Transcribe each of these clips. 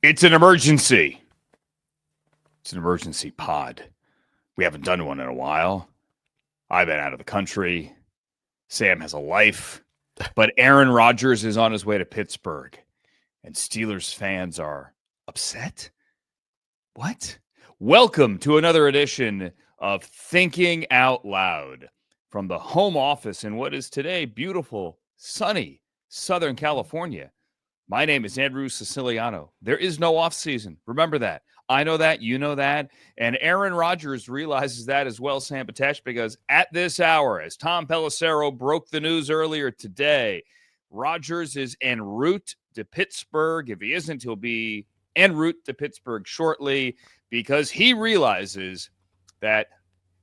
It's an emergency. It's an emergency pod. We haven't done one in a while. I've been out of the country. Sam has a life. But Aaron Rodgers is on his way to Pittsburgh. And Steelers fans are upset? What? Welcome to another edition of Thinking Out Loud from the home office in what is today beautiful, sunny Southern California. My name is Andrew Siciliano. There is no off season. Remember that. I know that. You know that. And Aaron Rodgers realizes that as well, Sam Betesh, because at this hour, as Tom Pelissero broke the news earlier today, Rodgers is en route to Pittsburgh. If he isn't, he'll be en route to Pittsburgh shortly because he realizes that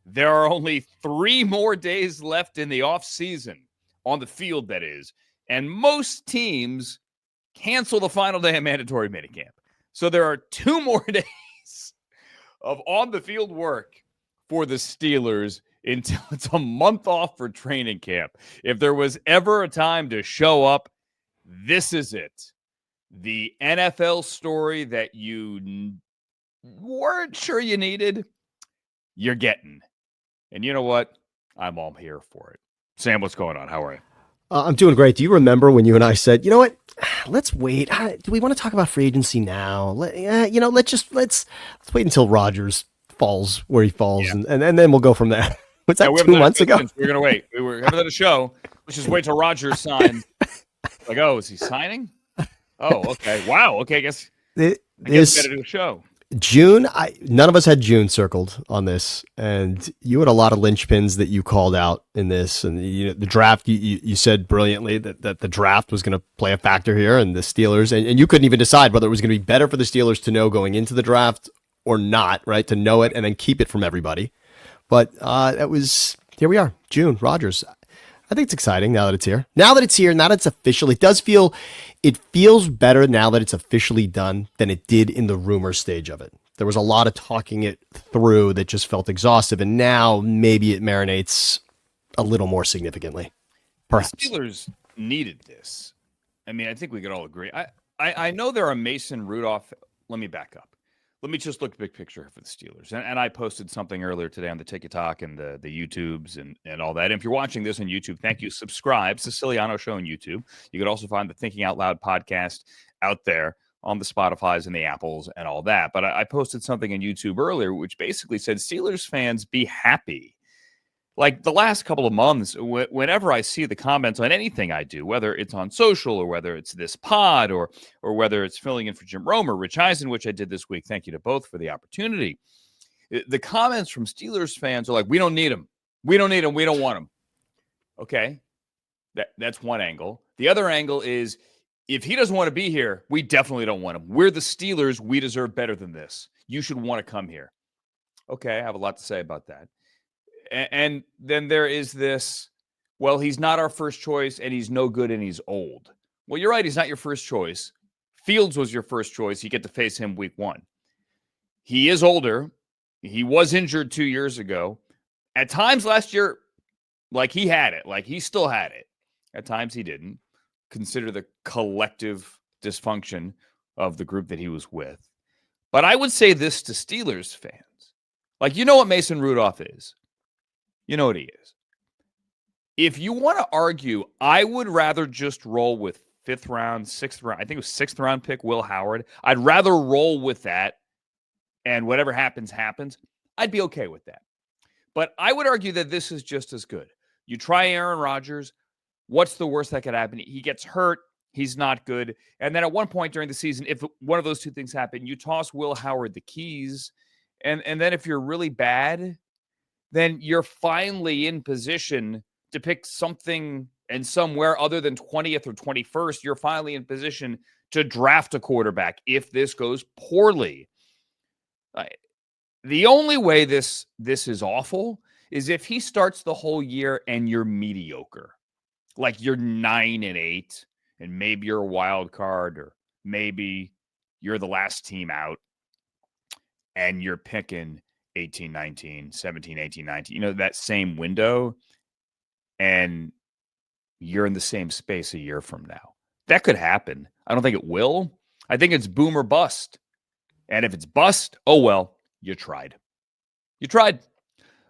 there are only 3 more days left in the offseason, on the field, that is. And most teams cancel the final day of mandatory minicamp. So there are 2 more days of on-the-field work for the Steelers until it's a month off for training camp. If there was ever a time to show up, this is it. The NFL story that you weren't sure you needed, you're getting. And you know what? I'm all here for it. Sam, what's going on? How are you? I'm doing great. Do you remember when you and I said, you know what? Let's wait. Do we want to talk about free agency now? Let's wait until Rodgers falls where he falls, Yeah. and then we'll go from there. Was that 2 months ago? We're gonna wait. We haven't done a show. Let's just wait till Rodgers signs. Like, oh, is he signing? Oh, okay. Wow. Okay, I guess we gotta do a show. June, none of us had June circled on this, and you had a lot of linchpins that you called out in this. And the draft, you said brilliantly that the draft was going to play a factor here, and the Steelers, and you couldn't even decide whether it was going to be better for the Steelers to know going into the draft or not, right? To know it and then keep it from everybody. But here we are, June, Rodgers. I think it's exciting now that it's here. Now that it's official, it feels better now that it's officially done than it did in the rumor stage of it. There was a lot of talking it through that just felt exhaustive, and now maybe it marinates a little more significantly. Perhaps. The Steelers needed this. I mean, I think we could all agree. I know there are Mason Rudolph. Let me back up. Let me just look big picture for the Steelers. And I posted something earlier today on the TikTok and the YouTubes and all that. And if you're watching this on YouTube, thank you. Subscribe, Siciliano Show on YouTube. You could also find the Thinking Out Loud podcast out there on the Spotifys and the Apples and all that. But I posted something on YouTube earlier, which basically said, Steelers fans, be happy. Like the last couple of months, whenever I see the comments on anything I do, whether it's on social or whether it's this pod or whether it's filling in for Jim Rome or Rich Eisen, which I did this week, thank you to both for the opportunity. The comments from Steelers fans are like, we don't need him. We don't need him. We don't want him. Okay, that's one angle. The other angle is, if he doesn't want to be here, we definitely don't want him. We're the Steelers. We deserve better than this. You should want to come here. Okay, I have a lot to say about that. And then there is this, well, he's not our first choice and he's no good and he's old. Well, you're right. He's not your first choice. Fields was your first choice. You get to face him week 1. He is older. He was injured 2 years ago. At times last year, like he had it, like he still had it. At times he didn't. Consider the collective dysfunction of the group that he was with. But I would say this to Steelers fans. Like, you know what Mason Rudolph is? You know what he is. If you want to argue, I would rather just roll with 5th round, 6th round. I think it was 6th round pick, Will Howard. I'd rather roll with that, and whatever happens, happens. I'd be okay with that. But I would argue that this is just as good. You try Aaron Rodgers. What's the worst that could happen? He gets hurt. He's not good. And then at one point during the season, if one of those two things happen, you toss Will Howard the keys. And then if you're really bad, then you're finally in position to pick something and somewhere other than 20th or 21st. You're finally in position to draft a quarterback if this goes poorly. The only way this is awful is if he starts the whole year and you're mediocre. Like you're 9-8 and maybe you're a wild card or maybe you're the last team out and you're picking 18, 19, 17, 18, 19, that same window, and you're in the same space a year from now. That could happen. I don't think it will, I think it's boom or bust. And if it's bust, oh well, you tried. You tried.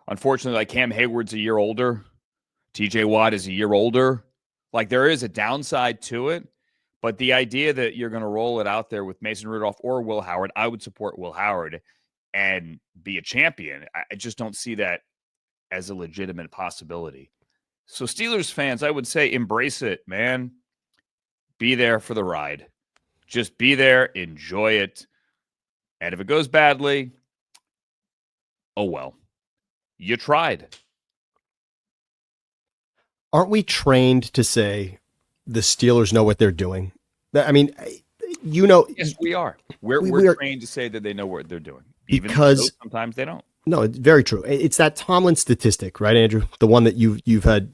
Unfortunately, like Cam Hayward's a year older. TJ Watt is a year older. Like there is a downside to it. But the idea that you're going to roll it out there with Mason Rudolph or Will Howard, I would support Will Howard and be a champion. I just don't see that as a legitimate possibility. So Steelers fans, I would say embrace it, man. Be there for the ride. Just be there, enjoy it. And if it goes badly, oh well. You tried. Aren't we trained to say the Steelers know what they're doing? I mean, Yes, we are. We're trained to say that they know what they're doing, even though sometimes they don't. No, it's very true. It's that Tomlin statistic, right, Andrew? The one that you've had,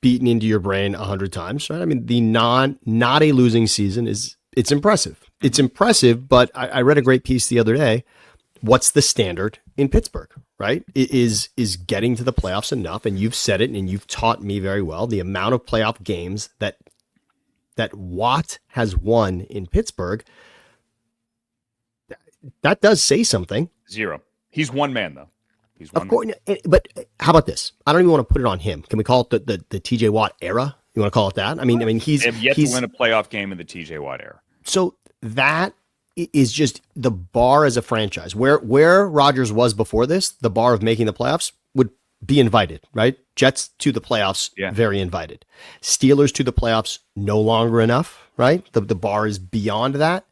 beaten into your brain 100 times, right? I mean, the not a losing season it's impressive. It's impressive, but I read a great piece the other day. What's the standard in Pittsburgh, right? Is getting to the playoffs enough? And you've said it, and you've taught me very well the amount of playoff games that Watt has won in Pittsburgh. That does say something. 0. He's one man, though. He's one. Of course, but how about this? I don't even want to put it on him. Can we call it the TJ Watt era? You want to call it that? I mean, he's they have yet to win a playoff game in the TJ Watt era. So that is just the bar as a franchise. Where Rodgers was before this, the bar of making the playoffs would be invited, right? Jets to the playoffs, very invited. Steelers to the playoffs, no longer enough, right? The bar is beyond that.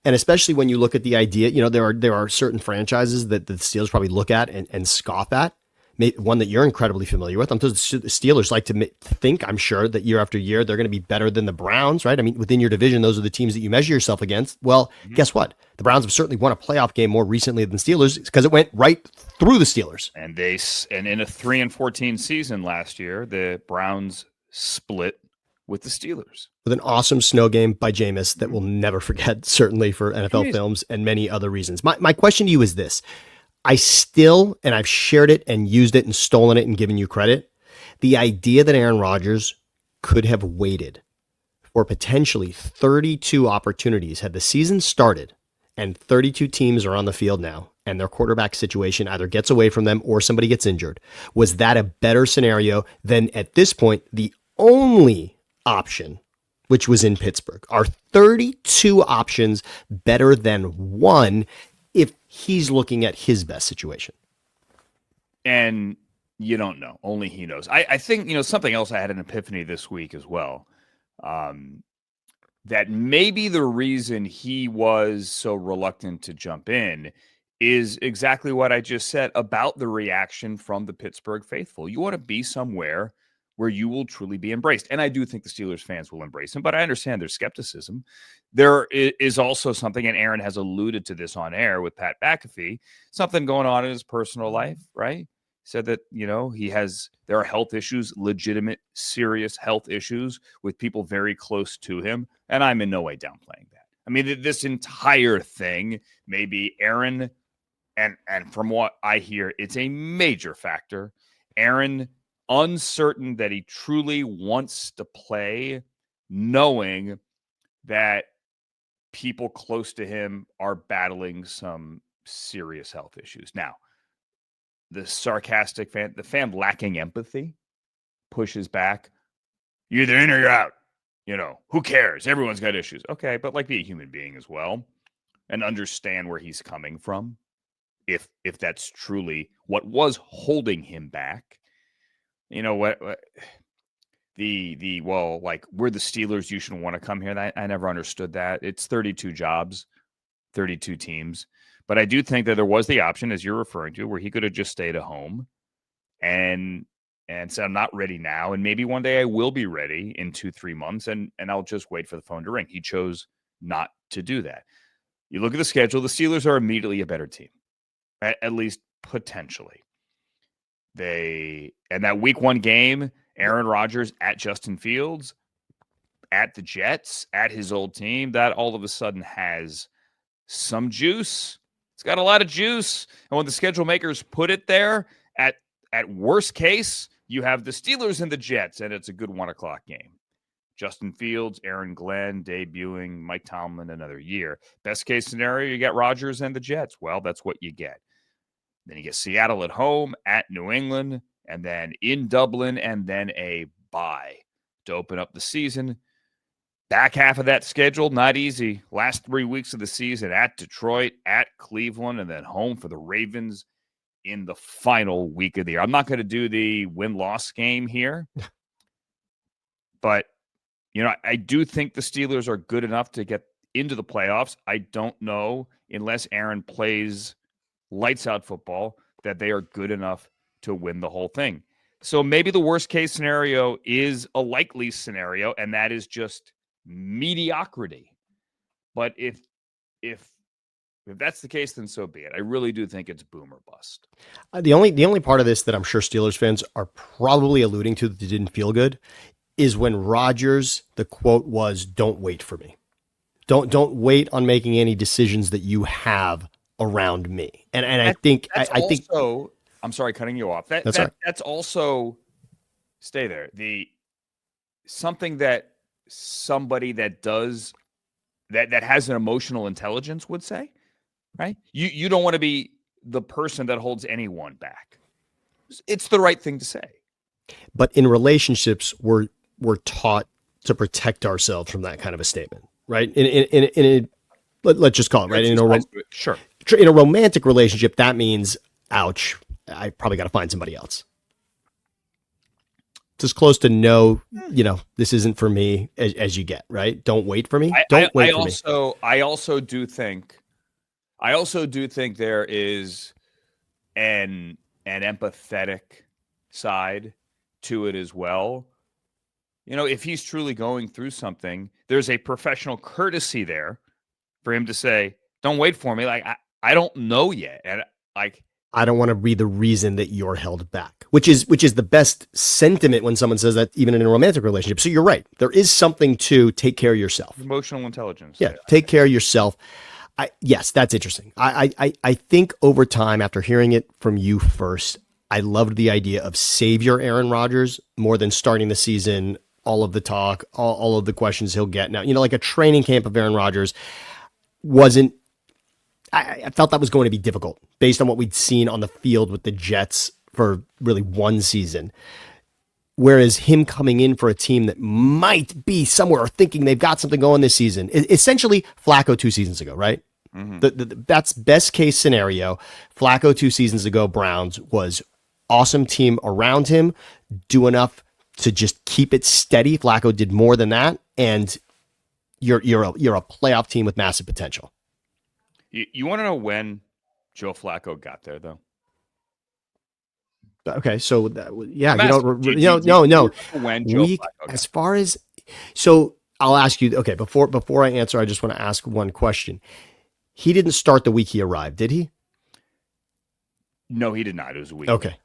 And especially when you look at the idea, there are certain franchises that the Steelers probably look at and scoff at. One that you're incredibly familiar with. The Steelers like to think, I'm sure, that year after year they're going to be better than the Browns, right? I mean, within your division, those are the teams that you measure yourself against. Well, guess what? The Browns have certainly won a playoff game more recently than Steelers because it went right through the Steelers. And in a 3-14 season last year, the Browns split with the Steelers. With an awesome snow game by Jameis that we'll never forget, certainly for NFL films and many other reasons. My question to you is this. I still, and I've shared it and used it and stolen it and given you credit, the idea that Aaron Rodgers could have waited for potentially 32 opportunities had the season started and 32 teams are on the field now and their quarterback situation either gets away from them or somebody gets injured. Was that a better scenario than at this point the only option, which was in Pittsburgh? Are 32 options better than one if he's looking at his best situation? And you don't know. Only he knows. I think, something else I had an epiphany this week as well. That maybe the reason he was so reluctant to jump in is exactly what I just said about the reaction from the Pittsburgh faithful. You want to be somewhere where you will truly be embraced. And I do think the Steelers fans will embrace him, but I understand their skepticism. There is also something, and Aaron has alluded to this on air with Pat McAfee, something going on in his personal life, right? He said that, there are health issues, legitimate, serious health issues with people very close to him. And I'm in no way downplaying that. I mean, this entire thing, maybe Aaron, and from what I hear, it's a major factor. Aaron, uncertain that he truly wants to play, knowing that people close to him are battling some serious health issues. Now, the sarcastic fan, the fan lacking empathy, pushes back. You're either in or you're out. Who cares? Everyone's got issues. Okay, but be a human being as well and understand where he's coming from. If that's truly what was holding him back. We're the Steelers, you shouldn't want to come here. I never understood that. It's 32 jobs, 32 teams. But I do think that there was the option, as you're referring to, where he could have just stayed at home and said, I'm not ready now. And maybe one day I will be ready in 2-3 months and I'll just wait for the phone to ring. He chose not to do that. You look at the schedule, the Steelers are immediately a better team, at least potentially. And that week 1 game, Aaron Rodgers at Justin Fields, at the Jets, at his old team, that all of a sudden has some juice. It's got a lot of juice. And when the schedule makers put it there, at worst case, you have the Steelers and the Jets, and it's a good 1:00 game. Justin Fields, Aaron Glenn debuting, Mike Tomlin another year. Best case scenario, you get Rodgers and the Jets. Well, that's what you get. Then you get Seattle at home, at New England, and then in Dublin, and then a bye to open up the season. Back half of that schedule, not easy. Last 3 weeks of the season at Detroit, at Cleveland, and then home for the Ravens in the final week of the year. I'm not going to do the win-loss game here, but, I do think the Steelers are good enough to get into the playoffs. I don't know, unless Aaron plays lights-out football, that they are good enough to win the whole thing. So maybe the worst-case scenario is a likely scenario, and that is just mediocrity. But if that's the case, then so be it. I really do think it's boom or bust. The only part of this that I'm sure Steelers fans are probably alluding to that didn't feel good is when Rodgers, the quote was, "Don't wait for me. Don't wait on making any decisions that you have around me." And I think I think I'm sorry, cutting you off. That's also, stay there. Something that somebody that does that has an emotional intelligence would say, right? You don't want to be the person that holds anyone back. It's the right thing to say. But in relationships, we're taught to protect ourselves from that kind of a statement, right? Let's just call it, right? Sure. In a romantic relationship, that means, ouch, I probably got to find somebody else. It's as close to no, this isn't for me as you get, right? Don't wait for me. Don't wait for me. I also do think there is an empathetic side to it as well. If he's truly going through something, there's a professional courtesy there for him to say, "Don't wait for me." Like, I don't know yet. And I don't want to be the reason that you're held back, which is the best sentiment when someone says that, even in a romantic relationship. So you're right. There is something to take care of yourself. Emotional intelligence. Yeah. Take care of yourself. Yes, that's interesting. I think over time, after hearing it from you first, I loved the idea of savior Aaron Rodgers more than starting the season, all of the talk, all of the questions he'll get. Now, like a training camp of Aaron Rodgers wasn't, I felt that was going to be difficult based on what we'd seen on the field with the Jets for really one season. Whereas him coming in for a team that might be somewhere or thinking they've got something going this season, essentially Flacco 2 seasons ago, right? Mm-hmm. That's best case scenario. Flacco 2 seasons ago, Browns was awesome team around him, do enough to just keep it steady. Flacco did more than that, and you're a playoff team with massive potential. You want to know when Joe Flacco got there, though? Okay, so yeah, no. When Joe Flacco as far as, so I'll ask you. Okay, before I answer, I just want to ask one question. He didn't start the week he arrived, did he? No, he did not. It was a week. Okay.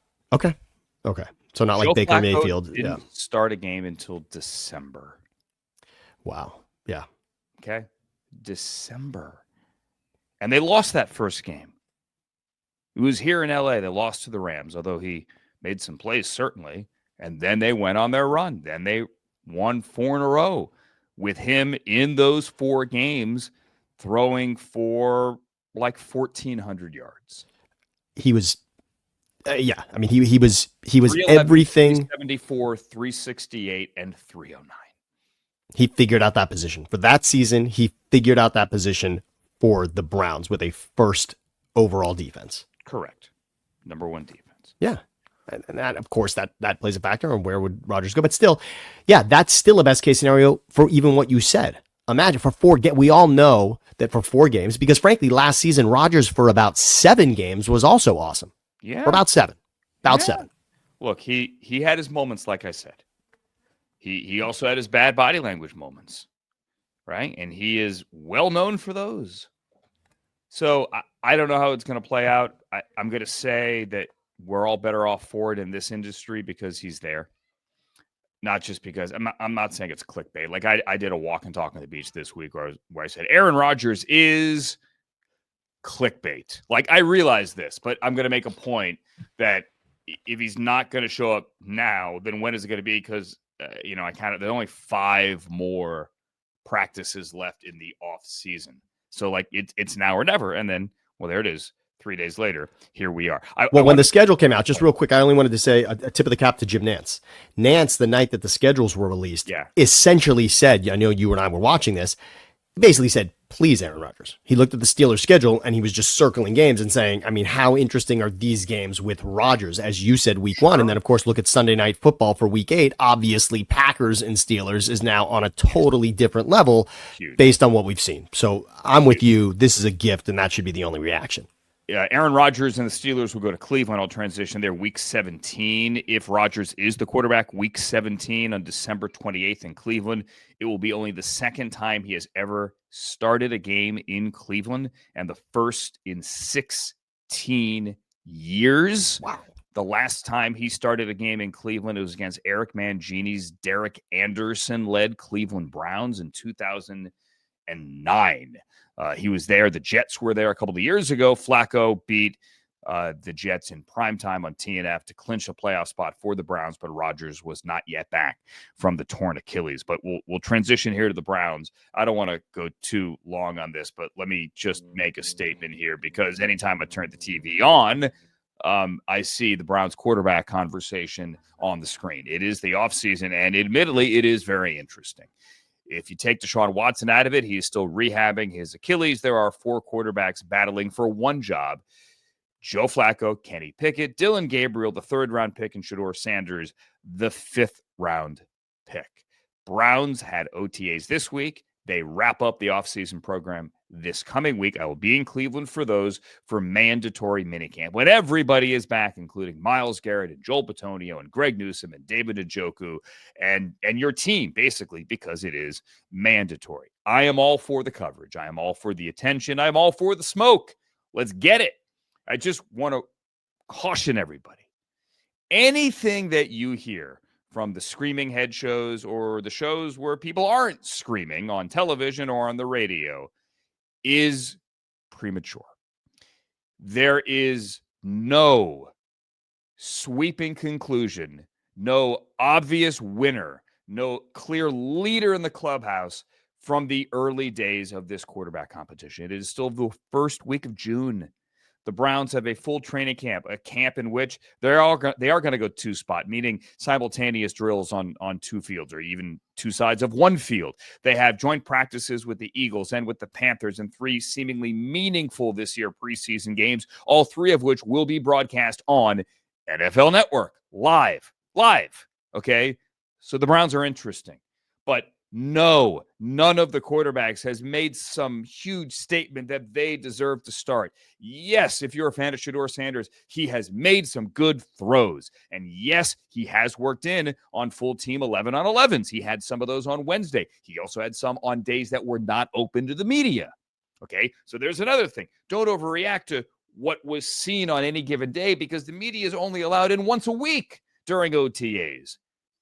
So not Joe like Baker Flacco Mayfield. Didn't start a game until December. Wow. Yeah. Okay, December. And they lost that first game. It was here in LA. They lost to the Rams, although he made some plays, certainly. And then they went on their run. Then they won 4 in a row with him in those 4 games, throwing for like 1,400 yards. He was, yeah. I mean, he was everything. 374, 368, and 309. He figured out that position for that season. He figured out that position for the Browns with a first overall defense. Correct. Number 1 defense. Yeah. And that, of course, that plays a factor on where would Rodgers go. But still, yeah, that's still a best case scenario for even what you said. Imagine for 4 games. We all know that for 4 games, because frankly, last season, Rodgers for about 7 games was also awesome. Yeah. For about 7. About 7. Look, he had his moments, like I said. He also had his bad body language moments, right? And he is well known for those. So I don't know how it's going to play out. I'm going to say that we're all better off for it in this industry because he's there. Not just because I'm not saying it's clickbait. Like I did a walk and talk on the beach this week where I said Aaron Rodgers is clickbait. Like I realize this, but I'm going to make a point that if he's not going to show up now, then when is it going to be? Because there's only 5 more practices left in the off season. So like it's now or never. And then, well, there it is. 3 days later, here we are. When the schedule came out, just real quick, I only wanted to say a tip of the cap to Jim Nance. Nance, the night that the schedules were released, essentially said, I know you and I were watching this, basically said, please, Aaron Rodgers. He looked at the Steelers schedule and he was just circling games and saying, I mean, how interesting are these games with Rodgers? As you said, week 1. And then, of course, look at Sunday Night Football for week 8. Obviously, Packers and Steelers is now on a totally different level based on what we've seen. So I'm with you. This is a gift, and that should be the only reaction. Aaron Rodgers and the Steelers will go to Cleveland. I'll transition there week 17. If Rodgers is the quarterback, week 17 on December 28th in Cleveland, it will be only the second time he has ever started a game in Cleveland and the first in 16 years. Wow. The last time he started a game in Cleveland, it was against Eric Mangini's Derek Anderson-led Cleveland Browns in 2009. He was there. The Jets were there a couple of years ago. Flacco beat the Jets in primetime on TNF to clinch a playoff spot for the Browns, but Rodgers was not yet back from the torn Achilles. But we'll transition here to the Browns. I don't want to go too long on this, but let me just make a statement here, because anytime I turn the TV on, I see the Browns quarterback conversation on the screen. It is the offseason, and admittedly, it is very interesting. If you take Deshaun Watson out of it, he is still rehabbing his Achilles. There are 4 quarterbacks battling for one job: Joe Flacco, Kenny Pickett, Dylan Gabriel, the 3rd-round pick, and Shedeur Sanders, the 5th-round pick. Browns had OTAs this week. They wrap up the offseason program this coming week. I will be in Cleveland for those, for mandatory minicamp, when everybody is back, including Myles Garrett and Joel Bitonio and Greg Newsome and David Njoku and your team, basically, because it is mandatory. I am all for the coverage. I am all for the attention. I'm all for the smoke. Let's get it. I just want to caution everybody. Anything that you hear from the screaming head shows or the shows where people aren't screaming on television or on the radio is premature. There is no sweeping conclusion, no obvious winner, no clear leader in the clubhouse from the early days of this quarterback competition. It is still the first week of June. The Browns have a full training camp, a camp in which they are going to go 2-spot, meaning simultaneous drills on 2 fields or even 2 sides of 1 field. They have joint practices with the Eagles and with the Panthers, and 3 seemingly meaningful this year preseason games, all 3 of which will be broadcast on NFL Network live. Okay? So the Browns are interesting. But no, none of the quarterbacks has made some huge statement that they deserve to start. Yes, if you're a fan of Shedeur Sanders, he has made some good throws. And yes, he has worked in on full team 11-on-11s. He had some of those on Wednesday. He also had some on days that were not open to the media. Okay, so there's another thing. Don't overreact to what was seen on any given day, because the media is only allowed in once a week during OTAs.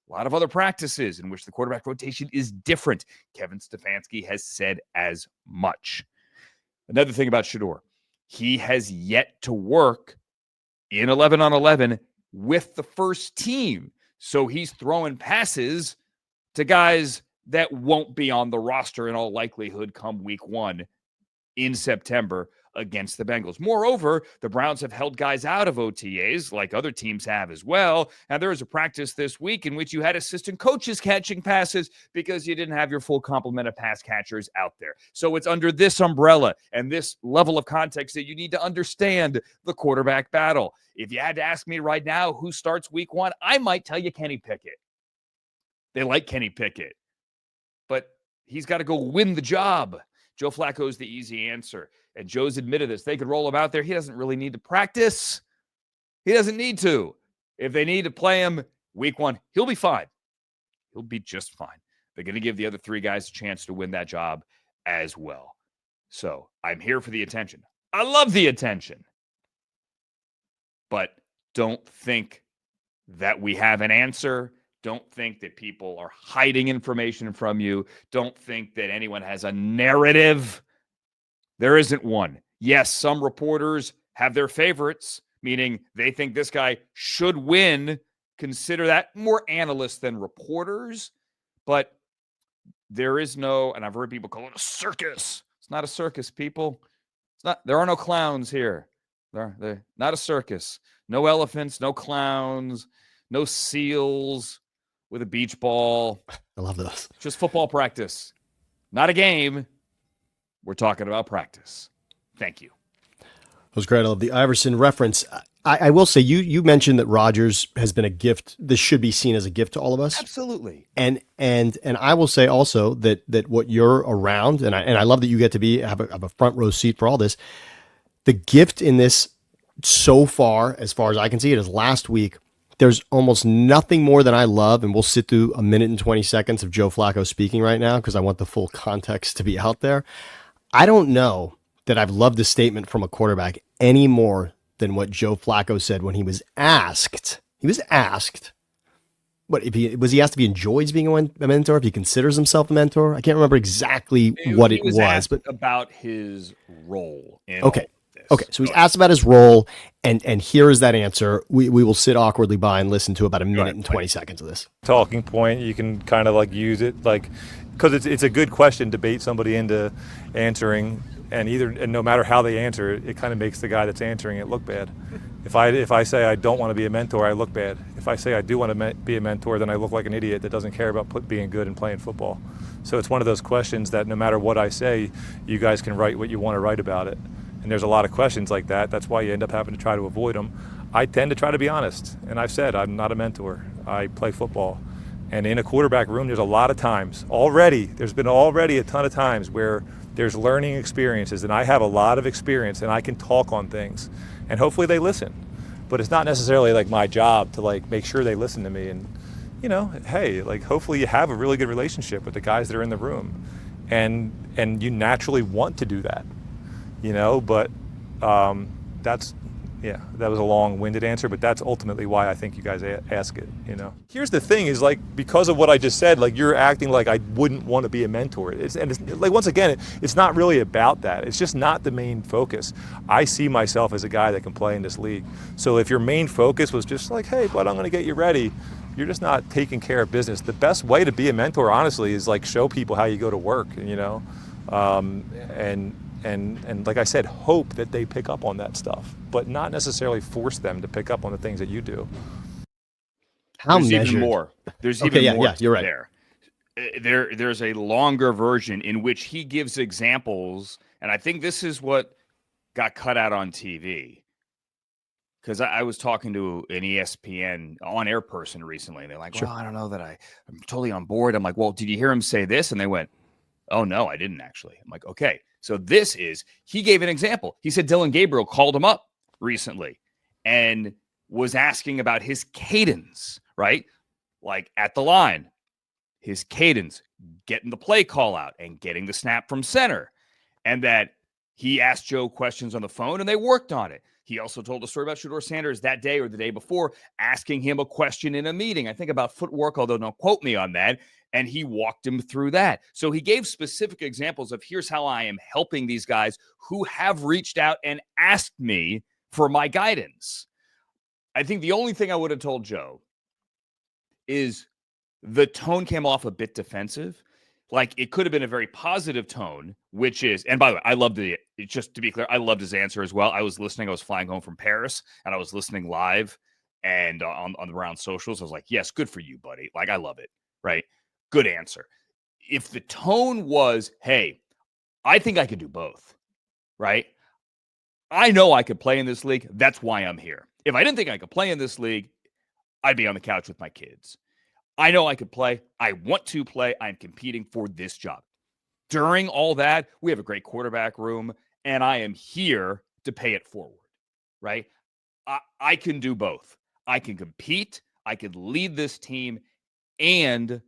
A lot of other practices in which the quarterback rotation is different. Kevin Stefanski has said as much. Another thing about Shedeur, he has yet to work in 11-on-11 with the first team. So he's throwing passes to guys that won't be on the roster in all likelihood come week 1 in September against the Bengals. Moreover, the Browns have held guys out of OTAs like other teams have as well. And there was a practice this week in which you had assistant coaches catching passes because you didn't have your full complement of pass catchers out there. So it's under this umbrella and this level of context that you need to understand the quarterback battle. If you had to ask me right now who starts week 1, I might tell you Kenny Pickett. They like Kenny Pickett, but he's got to go win the job. Joe Flacco is the easy answer. And Joe's admitted this. They could roll him out there. He doesn't really need to practice. He doesn't need to. If they need to play him week 1, he'll be fine. He'll be just fine. They're going to give the other 3 guys a chance to win that job as well. So I'm here for the attention. I love the attention. But don't think that we have an answer. Don't think that people are hiding information from you. Don't think that anyone has a narrative. There isn't one. Yes, some reporters have their favorites, meaning they think this guy should win consider that more analysts than reporters, but there is no, and I've heard people call it a circus. It's not a circus, people. It's not. There are no clowns here. They're not a circus. No elephants, no clowns, no seals with a beach ball. I love those. Just football practice. Not a game. We're talking about practice. Thank you. That was great. I love the Iverson reference. I will say you mentioned that Rodgers has been a gift. This should be seen as a gift to all of us. Absolutely. And I will say also that what you're around, and I love that you get to have a front row seat for all this. The gift in this so far as I can see it, is last week. There's almost nothing more than I love, and we'll sit through a minute and 20 seconds of Joe Flacco speaking right now because I want the full context to be out there. I don't know that I've loved a statement from a quarterback any more than what Joe Flacco said when he was asked. He was asked, what if he asked if he enjoys being a mentor, if he considers himself a mentor? I can't remember exactly what it was, but about his role. Okay. So he's asked about his role, and here is that answer. We will sit awkwardly by and listen to about a minute and 20 seconds of this. Talking point, you can kind of like use it like because it's a good question to bait somebody into answering, and no matter how they answer it, it kind of makes the guy that's answering it look bad. If I say I don't want to be a mentor, I look bad. If I say I do want to be a mentor, then I look like an idiot that doesn't care about being good and playing football. So it's one of those questions that no matter what I say, you guys can write what you want to write about it. And there's a lot of questions like that. That's why you end up having to try to avoid them. I tend to try to be honest. And I've said I'm not a mentor. I play football. And in a quarterback room, there's a lot of times there's been a ton of times where there's learning experiences. And I have a lot of experience and I can talk on things. And hopefully they listen. But it's not necessarily like my job to like make sure they listen to me. And, hey, like hopefully you have a really good relationship with the guys that are in the room. And you naturally want to do that. But that was a long-winded answer, but that's ultimately why I think you guys ask it, Here's the thing is like, because of what I just said, like you're acting like I wouldn't want to be a mentor. It's like, once again, it's not really about that. It's just not the main focus. I see myself as a guy that can play in this league. So if your main focus was just like, hey, bud, I'm going to get you ready, you're just not taking care of business. The best way to be a mentor, honestly, is like show people how you go to work, and like I said, hope that they pick up on that stuff, but not necessarily force them to pick up on the things that you do. There's even more. There's even more. Yeah, you're right. There's a longer version in which he gives examples, and I think this is what got cut out on TV. Because I was talking to an ESPN on-air person recently, and they're like, well, I don't know that I'm totally on board. I'm like, well, did you hear him say this? And they went, oh, no, I didn't actually. I'm like, okay. So he gave an example. He said Dylan Gabriel called him up recently and was asking about his cadence, right? Like at the line, his cadence, getting the play call out and getting the snap from center. And that he asked Joe questions on the phone and they worked on it. He also told a story about Shedeur Sanders that day or the day before, asking him a question in a meeting. I think about footwork, although don't quote me on that. And he walked him through that. So he gave specific examples of here's how I am helping these guys who have reached out and asked me for my guidance. I think the only thing I would have told Joe is the tone came off a bit defensive. Like it could have been a very positive tone, which is, and by the way, I loved just to be clear, I loved his answer as well. I was flying home from Paris and I was listening live and on the Round socials. I was like, yes, good for you, buddy. Like, I love it. Right. Good answer. If the tone was, hey, I think I could do both, right? I know I could play in this league. That's why I'm here. If I didn't think I could play in this league, I'd be on the couch with my kids. I know I could play. I want to play. I'm competing for this job. During all that, we have a great quarterback room, and I am here to pay it forward, right? I can do both. I can compete. I can lead this team, and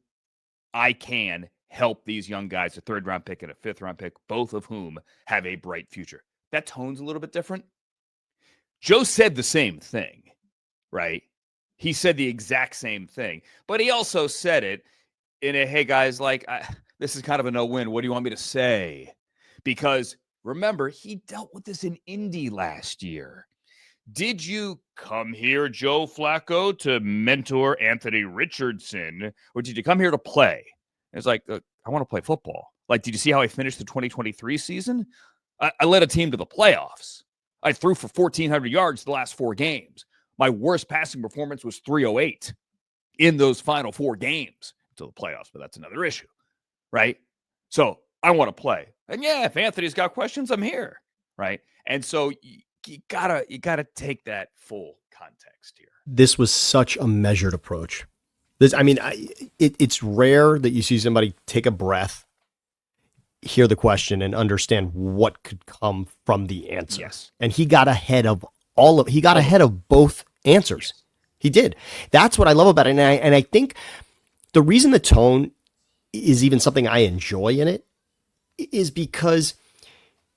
I can help these young guys, a third-round pick and a fifth-round pick, both of whom have a bright future. That tone's a little bit different. Joe said the same thing, right? He said the exact same thing, but he also said it in a, hey, guys, like, this is kind of a no-win. What do you want me to say? Because remember, he dealt with this in Indy last year. Did you come here, Joe Flacco, to mentor Anthony Richardson, or did you come here to play? And it's like, I want to play football. Like, did you see how I finished the 2023 season? I led a team to the playoffs. I threw for 1,400 yards the last 4 games. My worst passing performance was 308 in those final 4 games to the playoffs, but that's another issue, right? So I want to play. And yeah, if Anthony's got questions, I'm here, right? And so you gotta take that full context here. This was such a measured approach. It's rare that you see somebody take a breath, hear the question, and understand what could come from the answer. Yes. And he got ahead of ahead of both answers. Yes. He did. That's what I love about it. And I think the reason the tone is even something I enjoy in it is because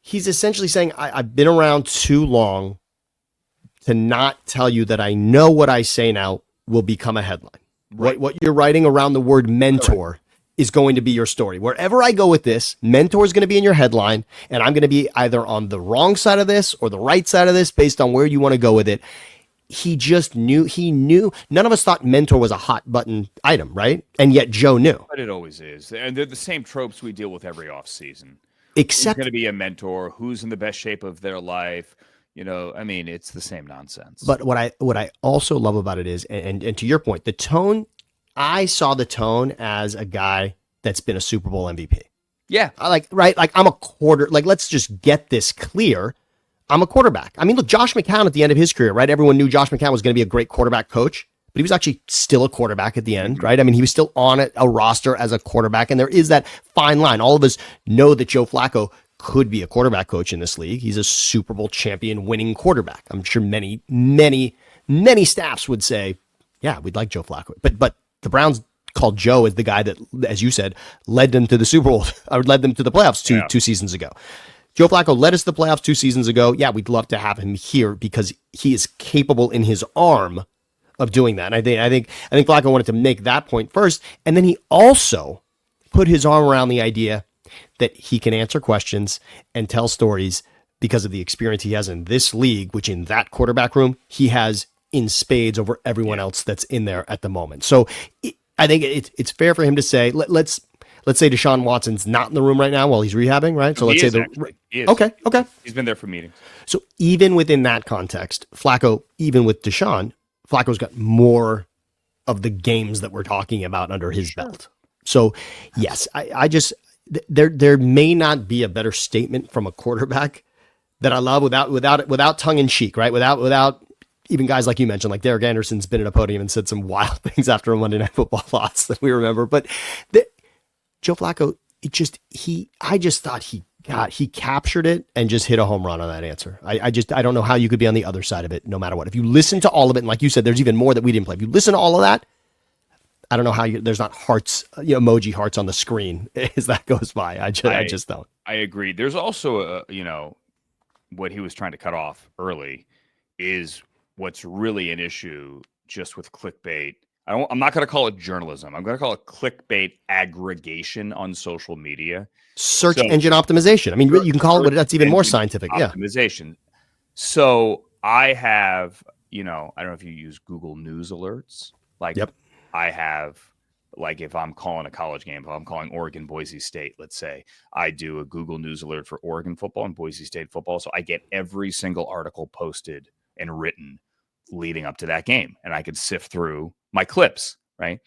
he's essentially saying, I've been around too long to not tell you that I know what I say now will become a headline. Right. What you're writing around the word mentor is going to be your story. Wherever I go with this, mentor is going to be in your headline, and I'm going to be either on the wrong side of this or the right side of this based on where you want to go with it. He knew. None of us thought mentor was a hot button item, right? And yet Joe knew. But it always is. And they're the same tropes we deal with every offseason. Except who's going to be a mentor, who's in the best shape of their life. It's the same nonsense. But what I also love about it is, and to your point, the tone, I saw the tone as a guy that's been a Super Bowl MVP. Yeah. I'm a quarter, let's just get this clear. I'm a quarterback. I mean, look, Josh McCown at the end of his career, right? Everyone knew Josh McCown was going to be a great quarterback coach, but he was actually still a quarterback at the end, right? I mean, he was still on a roster as a quarterback, and there is that fine line. All of us know that Joe Flacco could be a quarterback coach in this league. He's a Super Bowl champion winning quarterback. I'm sure many, many, many staffs would say, yeah, we'd like Joe Flacco. But the Browns called Joe as the guy that, as you said, led them to the Super Bowl, or led them to the playoffs two seasons ago. Joe Flacco led us to the playoffs 2 seasons ago. Yeah, we'd love to have him here because he is capable in his arm of doing that. And I think Flacco wanted to make that point first, and then he also put his arm around the idea that he can answer questions and tell stories because of the experience he has in this league, which in that quarterback room he has in spades over everyone else that's in there at the moment. So I think it's fair for him to say, let's say Deshaun Watson's not in the room right now while he's rehabbing, right? So let's say okay. He's been there for meetings. So even within that context, Flacco, even with Deshaun, Flacco's got more of the games that we're talking about under his belt. So yes, I just there may not be a better statement from a quarterback that I love without tongue in cheek, right? Without even guys like you mentioned, like Derek Anderson's been at a podium and said some wild things after a Monday Night Football loss that we remember, but Joe Flacco, I just thought he captured it and just hit a home run on that answer. I don't know how you could be on the other side of it, no matter what. If you listen to all of it, and like you said, there's even more that we didn't play. If you listen to all of that, I don't know how there's not hearts, emoji hearts on the screen as that goes by. I just don't. I agree. There's also what he was trying to cut off early is what's really an issue just with clickbait. I'm not going to call it journalism. I'm going to call it clickbait aggregation on social media. Search engine optimization. I mean, you can call it what that's even more scientific. Optimization. Yeah. So I have, I don't know if you use Google News alerts. I have, if I'm calling a college game, if I'm calling Oregon, Boise State, let's say, I do a Google News alert for Oregon football and Boise State football. So I get every single article posted and written leading up to that game. And I could sift through my clips, right?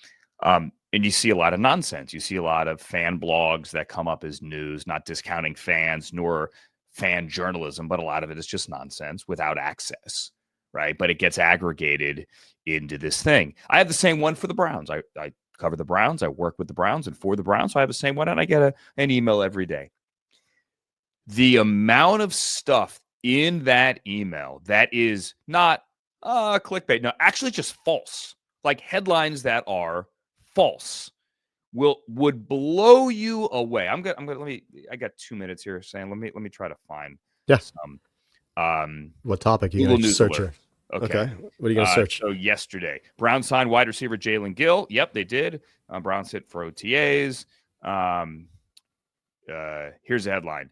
And you see a lot of nonsense. You see a lot of fan blogs that come up as news, not discounting fans nor fan journalism, but a lot of it is just nonsense without access, right? But it gets aggregated into this thing. I have the same one for the Browns. I cover the Browns. I work with the Browns and for the Browns. So I have the same one, and I get an email every day. The amount of stuff in that email that is not clickbait, no, actually just false, like headlines that are false, would blow you away. I got 2 minutes here, Sam. Let me try to find some. What topic you going to search here? Okay. What are you going to search? So yesterday, Browns signed wide receiver Jalen Gill. Yep, they did. Browns hit for OTAs. Here's a headline.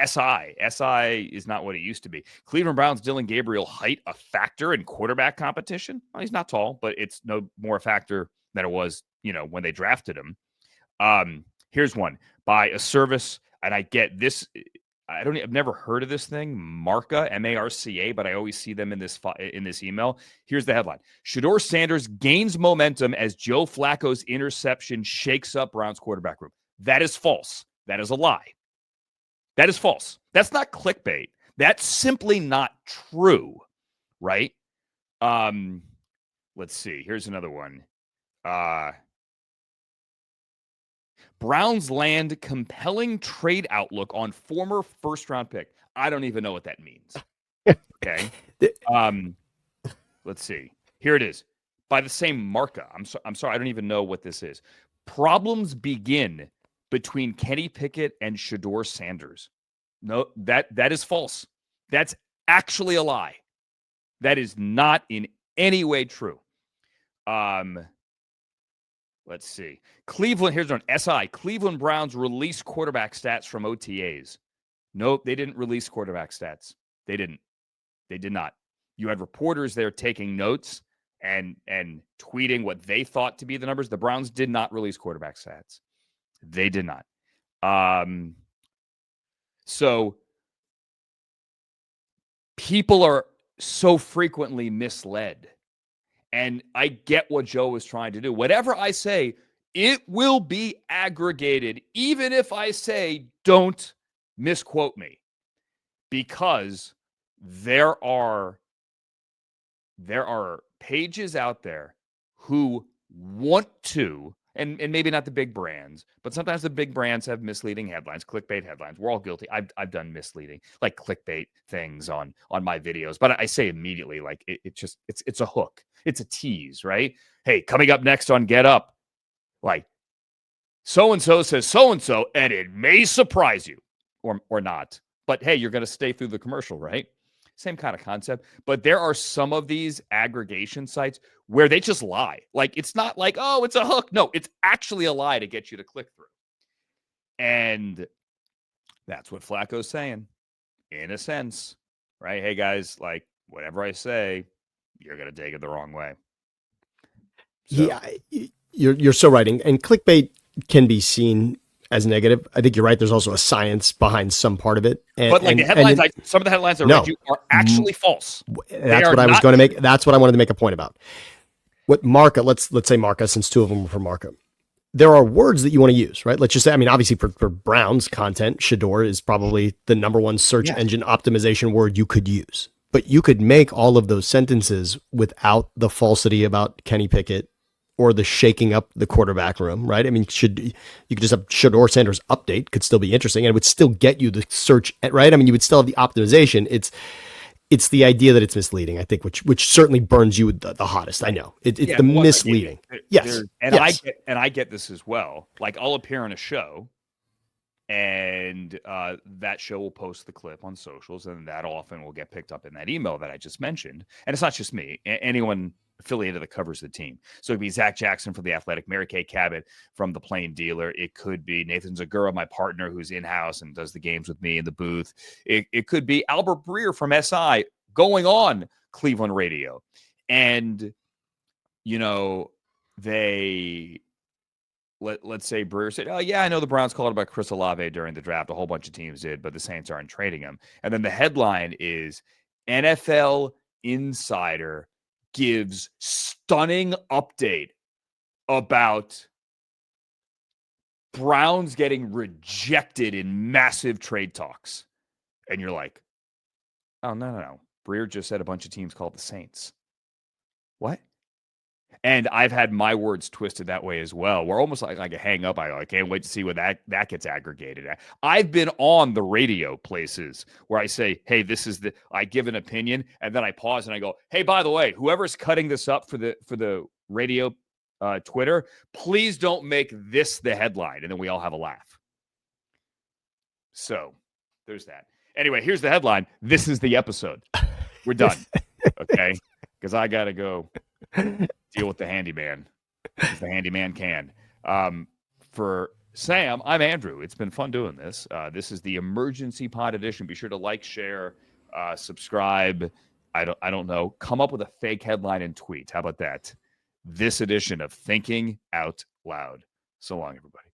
SI is not what it used to be. Cleveland Browns Dylan Gabriel height a factor in quarterback competition? Well, he's not tall, but it's no more a factor than it was, when they drafted him. Here's one by a service, and I get this. I've never heard of this thing, Marca, Marca, but I always see them in this email. Here's the headline: Shedeur Sanders gains momentum as Joe Flacco's interception shakes up Browns quarterback room. That is false. That is a lie. That is false. That's not clickbait. That's simply not true, right? Let's see. Here's another one. Browns land compelling trade outlook on former first-round pick. I don't even know what that means. Okay. Let's see. Here it is. By the same Marca. I'm sorry. I don't even know what this is. Problems begin between Kenny Pickett and Shedeur Sanders. No, that is false. That's actually a lie. That is not in any way true. Let's see. Cleveland, here's one. SI. Cleveland Browns release quarterback stats from OTAs. Nope, they didn't release quarterback stats. They didn't. They did not. You had reporters there taking notes and tweeting what they thought to be the numbers. The Browns did not release quarterback stats. They did not. So people are so frequently misled. And I get what Joe was trying to do. Whatever I say, it will be aggregated, even if I say, don't misquote me. Because there are pages out there who want to, and maybe not the big brands, but sometimes the big brands have misleading headlines, clickbait headlines. We're all guilty. I've done misleading, like clickbait things on my videos, but I say immediately, like it's a hook. It's a tease, right? Hey, coming up next on Get Up, like so-and-so says so-and-so, and it may surprise you or not. But hey, you're going to stay through the commercial, right? Same kind of concept. But there are some of these aggregation sites where they just lie. Like, it's not like, oh, it's a hook. No, it's actually a lie to get you to click through. And that's what Flacco's saying, in a sense, right? Hey, guys, like, whatever I say, you're going to take it the wrong way. So. Yeah, you're so right. And clickbait can be seen as negative. I think you're right. There's also a science behind some part of it. But like the headlines, some of the headlines I read you are actually false. That's what I was going to make. That's what I wanted to make a point about. What Marca, let's say Marca, since two of them were from Marca. There are words that you want to use, right? Let's just say, I mean, obviously for Browns content, Shedeur is probably the number one search engine optimization word you could use. But you could make all of those sentences without the falsity about Kenny Pickett or the shaking up the quarterback room, right? I mean, you could just have Shedeur Sanders update, could still be interesting, and it would still get you the search, right? I mean, you would still have the optimization. It's the idea that it's misleading, I think, which certainly burns you the hottest. I know it's the misleading. Yes, I get this as well. Like, I'll appear on a show, and that show will post the clip on socials, and that often will get picked up in that email that I just mentioned. And it's not just me; anyone affiliated that covers the team. So it could be Zach Jackson from The Athletic, Mary Kay Cabot from The Plain Dealer. It could be Nathan Zagura, my partner, who's in-house and does the games with me in the booth. It could be Albert Breer from SI going on Cleveland radio. And, let's say Breer said, oh, yeah, I know the Browns called about Chris Olave during the draft. A whole bunch of teams did, but the Saints aren't trading him. And then the headline is NFL Insider gives stunning update about Browns getting rejected in massive trade talks. And you're like, oh, no. Breer just said a bunch of teams called the Saints. What? And I've had my words twisted that way as well. We're almost like a hang up. I can't wait to see what that gets aggregated at. I've been on the radio places where I say, hey, I give an opinion, and then I pause and I go, hey, by the way, whoever's cutting this up for the radio Twitter, please don't make this the headline. And then we all have a laugh. So there's that. Anyway, here's the headline. This is the episode. We're done. Okay? Because I got to go deal with the handyman, as the handyman can. For Sam, I'm Andrew. It's been fun doing this. This is the emergency pod edition. Be sure to like, share, subscribe. I don't know. Come up with a fake headline and tweet. How about that? This edition of Thinking Out Loud. So long, everybody.